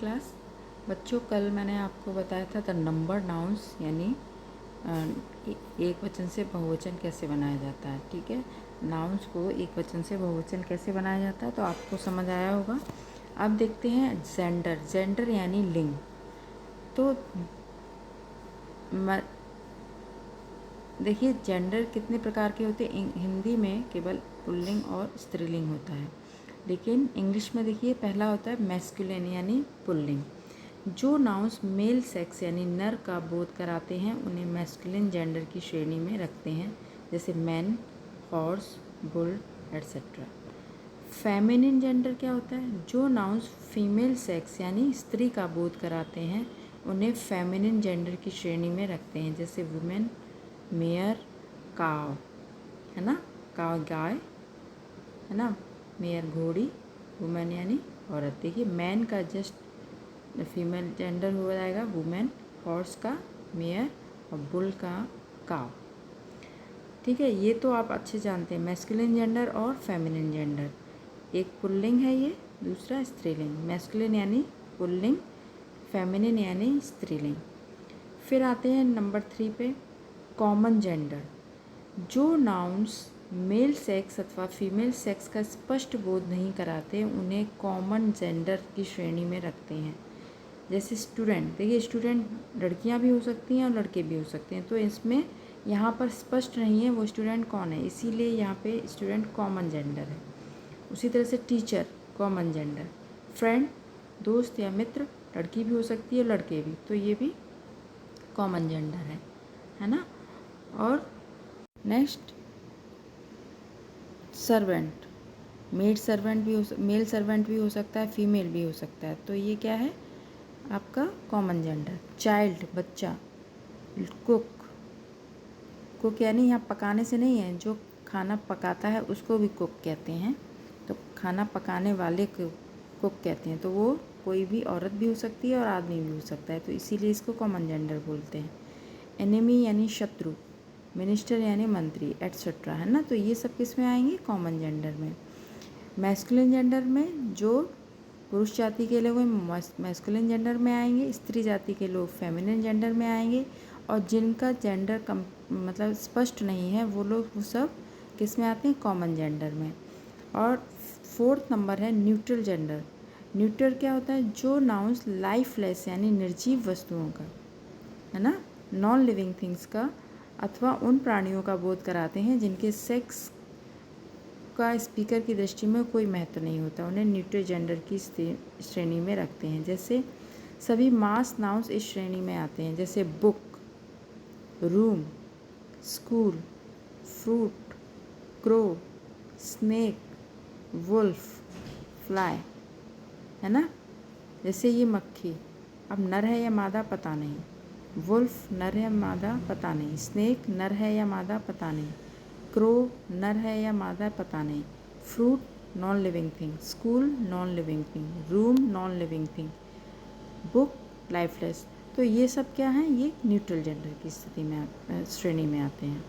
Class. बच्चों, कल मैंने आपको बताया था द नंबर नाउन्स यानी एक वचन से बहुवचन कैसे बनाया जाता है। ठीक है, नाउन्स को एक वचन से बहुवचन कैसे बनाया जाता है तो आपको समझ आया होगा। अब देखते हैं जेंडर। जेंडर यानी लिंग। तो देखिए जेंडर कितने प्रकार के होते हैं। हिंदी में केवल पुल्लिंग और स्त्रीलिंग होता है, लेकिन इंग्लिश में देखिए पहला होता है मैस्कुलिन यानी पुल्लिंग। जो नाउन्स मेल सेक्स यानी नर का बोध कराते हैं उन्हें मैस्कुलिन जेंडर की श्रेणी में रखते हैं, जैसे man, horse, bull etcetera. Feminine gender क्या होता है? जो नाउन्स फीमेल सेक्स यानी स्त्री का बोध कराते हैं उन्हें फेमिनिन जेंडर की श्रेणी में रखते हैं, जैसे वुमेन, मेयर, काव, है ना, काव गाय, है ना, मेयर घोड़ी, वुमेन यानी औरत। देखिए मैन का जस्ट फीमेल जेंडर हो जाएगा वुमेन, हॉर्स का मेयर और बुल का काव। ठीक है, ये तो आप अच्छे जानते हैं मैस्कुलिन जेंडर और फेमिनिन जेंडर। एक पुल्लिंग है ये, दूसरा स्त्रीलिंग। मैस्कुलिन यानी पुल्लिंग, फेमिनिन यानी स्त्रीलिंग। फिर आते हैं नंबर 3 पे, कॉमन जेंडर। जो नाउन्स मेल सेक्स अथवा फीमेल सेक्स का स्पष्ट बोध नहीं कराते उन्हें कॉमन जेंडर की श्रेणी में रखते हैं, जैसे स्टूडेंट। देखिए स्टूडेंट लड़कियां भी हो सकती हैं और लड़के भी हो सकते हैं, तो इसमें यहाँ पर स्पष्ट नहीं है वो स्टूडेंट कौन है, इसीलिए यहाँ पे स्टूडेंट कॉमन जेंडर है। उसी तरह से टीचर कॉमन जेंडर। फ्रेंड दोस्त या मित्र लड़की भी हो सकती है लड़के भी, तो ये भी कॉमन जेंडर है ना। और नेक्स्ट सर्वेंट। मेड सर्वेंट भी मेल सर्वेंट भी हो सकता है, फीमेल भी हो सकता है, तो ये क्या है आपका कॉमन जेंडर। चाइल्ड बच्चा। कुक, कुक यानी यहाँ पकाने से नहीं है, जो खाना पकाता है उसको भी कुक कहते हैं, तो खाना पकाने वाले को कुक कहते हैं, तो वो कोई भी औरत भी हो सकती है और आदमी भी हो सकता है, तो इसीलिए इसको कॉमन जेंडर बोलते हैं। एनिमी यानी शत्रु, मिनिस्टर यानी मंत्री एट्सेट्रा, है ना, तो ये सब किस में आएंगे? कॉमन जेंडर में। मैस्कुलिन जेंडर में जो पुरुष जाति के लोग मैस्कुलिन जेंडर में आएंगे, स्त्री जाति के लोग फेमिनिन जेंडर में आएंगे, और जिनका जेंडर मतलब स्पष्ट नहीं है वो लोग वो सब किस में आते हैं? कॉमन जेंडर में। और 4th नंबर है न्यूट्रल जेंडर। न्यूट्रल क्या होता है? जो नाउन्स लाइफलेस यानी निर्जीव वस्तुओं का, है ना, नॉन लिविंग थिंग्स का अथवा उन प्राणियों का बोध कराते हैं जिनके सेक्स का स्पीकर की दृष्टि में कोई महत्व नहीं होता, उन्हें न्यूट्रल जेंडर की श्रेणी में रखते हैं। जैसे सभी मास नाउन्स इस श्रेणी में आते हैं, जैसे book, room, school, fruit, crow, snake, wolf, fly, है ना। जैसे ये मक्खी, अब नर है या मादा पता नहीं, वुल्फ नर है मादा पता नहीं, स्नेक नर है या मादा पता नहीं, क्रो नर है या मादा पता नहीं, fruit non living thing, school non living thing, room non living thing, book lifeless. तो ये सब क्या हैं? ये न्यूट्रल जेंडर की स्थिति में श्रेणी में आते हैं।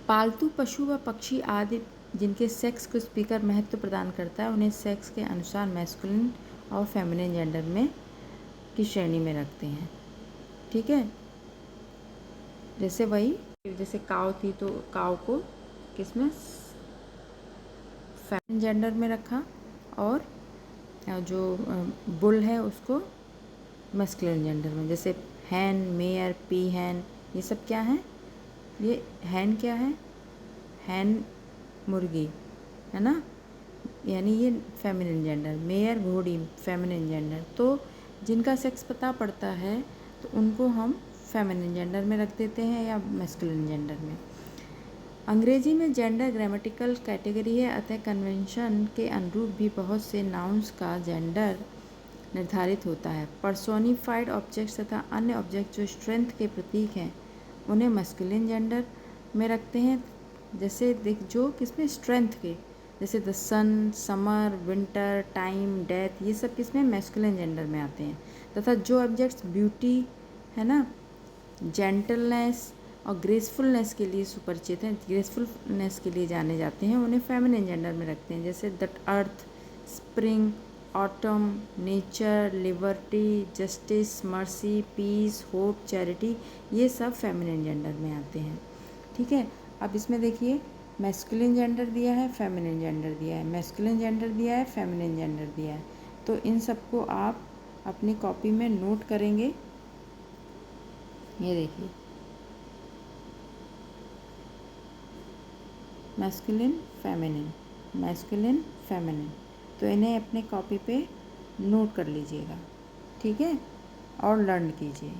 पालतू पशु व पक्षी आदि जिनके सेक्स को स्पीकर महत्व प्रदान करता है उन्हें सेक्स के अनुसार मैस्कुलिन और फेमिनिन जेंडर में की श्रेणी में रखते हैं। ठीक है, जैसे वही जैसे काव थी तो काव को किसमें? फेमिनिन जेंडर में रखा, और जो बुल है उसको मैस्कुलिन जेंडर में। जैसे हैन, मेयर, पी हैन, ये सब क्या है? ये हैन क्या है? हैन मुर्गी, है ना, यानी ये फेमिनिन जेंडर। मेयर घोड़ी फेमिनिन जेंडर। तो जिनका सेक्स पता पड़ता है तो उनको हम फेमिनिन जेंडर में रख देते हैं या मैस्कुलिन जेंडर में। अंग्रेजी में जेंडर ग्रामेटिकल कैटेगरी है, अतः कन्वेंशन के अनुरूप भी बहुत से नाउन्स का जेंडर निर्धारित होता है। पर्सोनिफाइड ऑब्जेक्ट्स तथा अन्य ऑब्जेक्ट जो स्ट्रेंथ के प्रतीक हैं उन्हें मैस्कुलिन जेंडर में रखते हैं, जैसे जो किसमें? स्ट्रेंथ के, जैसे the sun, summer, winter, time, death, ये सब किसमें? मैस्कुलिन जेंडर में आते हैं। तथा जो ऑब्जेक्ट्स ब्यूटी, है ना, जेंटलनेस और ग्रेसफुलनेस के लिए सुपरिचित हैं, ग्रेसफुलनेस के लिए जाने जाते हैं, उन्हें फेमिनिन जेंडर में रखते हैं, जैसे the earth, spring, autumn, nature, liberty, justice, mercy, peace, hope, charity, ये सब फेमिनिन जेंडर में आते हैं। ठीक है, अब इसमें देखिए मैस्कुलिन जेंडर दिया है, फेमिनिन जेंडर दिया है, मैस्कुलिन जेंडर दिया है, फेमिनिन जेंडर दिया है। तो इन सबको आप अपनी कॉपी में नोट करेंगे। ये देखिए मैस्कुलिन, फेमिनिन, मैस्कुलिन, फेमिनिन, तो इन्हें अपने कॉपी पे नोट कर लीजिएगा। ठीक है, और लर्न कीजिए।